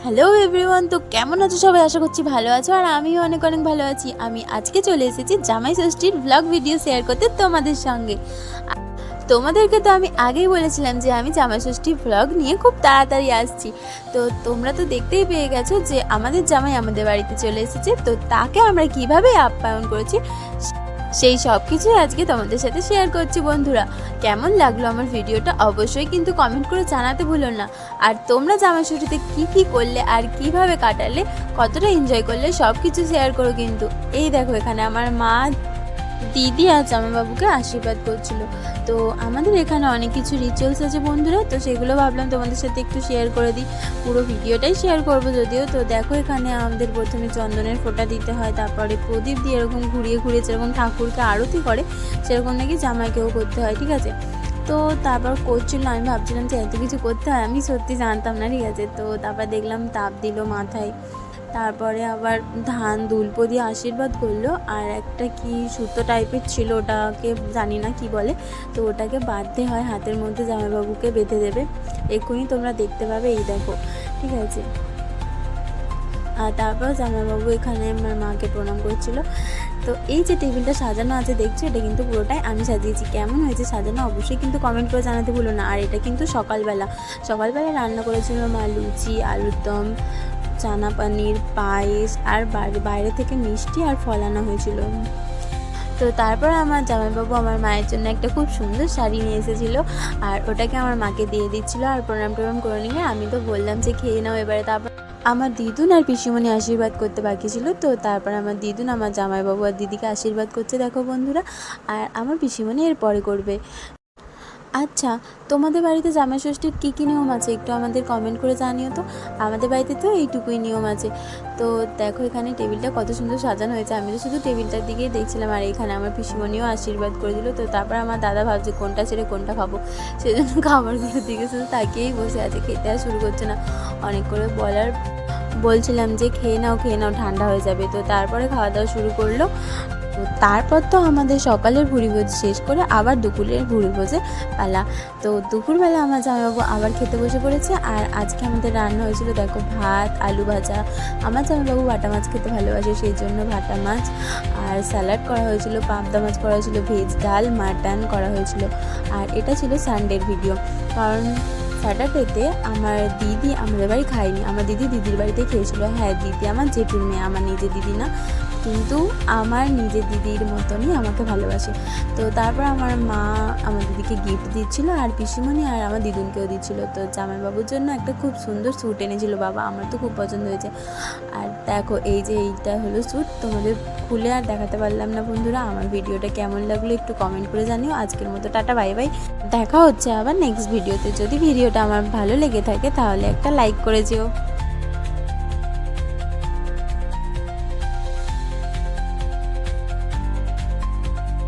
Hello everyone, তো কেমন আছো সবাই? আশা করছি ভালো আছো, আর আমিও অনেক অনেক ভালো আছি। আমি আজকে চলে এসেছি জামাই ষষ্ঠীর ব্লগ ভিডিও শেয়ার করতে তোমাদের সঙ্গে। তোমাদেরকে তো আমি আগেই বলেছিলাম যে আমি জামাই ষষ্ঠী ব্লগ নিয়ে খুব তাড়াতাড়ি আসছি। তো তোমরা তো দেখতেই পেয়ে গেছো যে আমাদের জামাই আমাদের বাড়িতে চলে এসেছে। তো তাকে আমরা কিভাবে আপ্যায়ন করেছি সেই সব কিছুই আজকে তোমাদের সাথে শেয়ার করছি। বন্ধুরা, কেমন লাগলো আমার ভিডিওটা অবশ্যই কিন্তু কমেন্ট করে জানাতে ভুলো না। আর তোমরা জামাই ষষ্ঠীতে কী কী করলে আর কিভাবে কাটালে, কতটা এনজয় করলে, সব কিছু শেয়ার করো কিন্তু। এই দেখো, এখানে আমার মা, দিদি আর জামাইবাবুকে আশীর্বাদ করছিল। তো আমাদের এখানে অনেক কিছু রিচুয়ালস আছে বন্ধুরা, তো সেগুলো ভাবলাম তোমাদের সাথে একটু শেয়ার করে দিই। পুরো ভিডিওটাই শেয়ার করবো যদিও। তো দেখো, এখানে আমাদের প্রথমে চন্দনের ফোঁটা দিতে হয়, তারপরে প্রদীপ দিয়ে এরকম ঘুরিয়ে ঘুরিয়ে যেরকম ঠাকুরকে আরতি করে সেরকম নাকি জামাইকেও করতে হয়, ঠিক আছে। তো তারপর করছিল, আমি ভাবছিলাম যে এত কিছু করতে হয়, আমি সত্যি জানতাম না, ঠিক আছে। তো তারপর দেখলাম তাপ দিল মাথায়, তারপরে আবার ধান দুলপো দিয়ে আশীর্বাদ করলো, আর একটা কি সুতো টাইপের ছিল, ওটাকে জানি না কি বলে, তো ওটাকে বাঁধতে হয় হাতের মধ্যে, জামাইবাবুকে বেঁধে দেবে। এক্ষুনি তোমরা দেখতে পাবে, এই দেখো, ঠিক আছে। আর তারপর জামাইবাবু এখানে আমার মাকে প্রণাম করছিল। তো এই যে টেবিলটা সাজানো আছে দেখছো, এটা কিন্তু পুরোটাই আমি সাজিয়েছি। কেমন হয়েছে সাজানো অবশ্যই কিন্তু কমেন্ট করে জানাতে ভুলো না। আর এটা কিন্তু সকালবেলা রান্না করেছিল মা লুচি, আলুর দম, চানা পানির, পায়েস, আর বাইরে থেকে মিষ্টি আর ফল আনা হয়েছিল। তো তারপর আমার জামাইবাবু আমার মায়ের জন্য একটা খুব সুন্দর শাড়ি নিয়ে এসেছিলো, আর ওটাকে আমার মাকে দিয়ে দিচ্ছিলো। আর প্রণাম করে নিয়ে আমি তো বললাম যে খেয়ে নাও এবারে। তারপর আমার দিদুন আর পিসিমণি আশীর্বাদ করতে বাকি ছিল। তো তারপর আমার দিদুন আমার জামাইবাবু আর দিদিকে আশীর্বাদ করছে, দেখো বন্ধুরা। আর আমার পিসিমণি এর পরে করবে। আচ্ছা, তোমাদের বাড়িতে জামাই ষষ্ঠীর কী কী নিয়ম আছে একটু আমাদের কমেন্ট করে জানিও তো। আমাদের বাড়িতে তো এইটুকুই নিয়ম আছে। তো দেখো, এখানে টেবিলটা কত সুন্দর সাজানো হয়েছে। আমি তো শুধু টেবিলটার দিকেই দেখছিলাম, আর এখানে আমার পিসিমণিও আশীর্বাদ করে দিল। তো তারপর আমার দাদা ভাবছে কোনটা ছেড়ে কোনটা খাবো, সেজন্য খাবারগুলোর দিকে শুধু তাকিয়েই বসে আছে, খেতে আর শুরু করছে না। অনেক করে বলছিলাম যে খেয়ে নাও ঠান্ডা হয়ে যাবে। তো তারপরে খাওয়া দাওয়া শুরু করলো। তো তারপর তো আমাদের সকালের ভুরিভোজ শেষ করে আবার দুপুরের ভুরিভোজে পালা। তো দুপুরবেলা আমার জামাইবাবু আবার খেতে বসে পড়েছে। আর আজকে আমাদের রান্না হয়েছিল দেখো, ভাত, আলু ভাজা। আমার জামাইবাবু বাটা মাছ খেতে ভালোবাসে, সেই জন্য ভাটা মাছ, আর স্যালাড করা হয়েছিল, পাবদা মাছ করা হয়েছিল, ভেজ ডাল, মাটন করা হয়েছিল। আর এটা ছিল সানডের ভিডিও, কারণ স্যাটারডেতে আমার দিদি আমাদের বাড়ি খায়নি, আমার দিদির বাড়িতে খেয়েছিল। হ্যাঁ, দিদি আমার জেঠুর মেয়ে, আমার নিজের দিদি না, কিন্তু আমার নিজের দিদির মতনই আমাকে ভালোবাসে। তো তারপর আমার মা আমার দিদিকে গিফট দিচ্ছিল, আর পিসিমণি আর আমার দিদুনকেও দিচ্ছিল। তো জামাইবাবুর জন্য একটা খুব সুন্দর স্যুট এনেছিল বাবা, আমার তো খুব পছন্দ হয়েছে। আর দেখো, এইটা হলো স্যুট। তোমাদের খুলে আর দেখাতে পারলাম না বন্ধুরা। আমার ভিডিওটা কেমন লাগলো একটু কমেন্ট করে জানিও। আজকের মতো টাটা, বাই বাই। দেখা হচ্ছে আবার নেক্সট ভিডিওতে। যদি ভিডিওটা আমার ভালো লেগে থাকে তাহলে একটা লাইক করে যেও।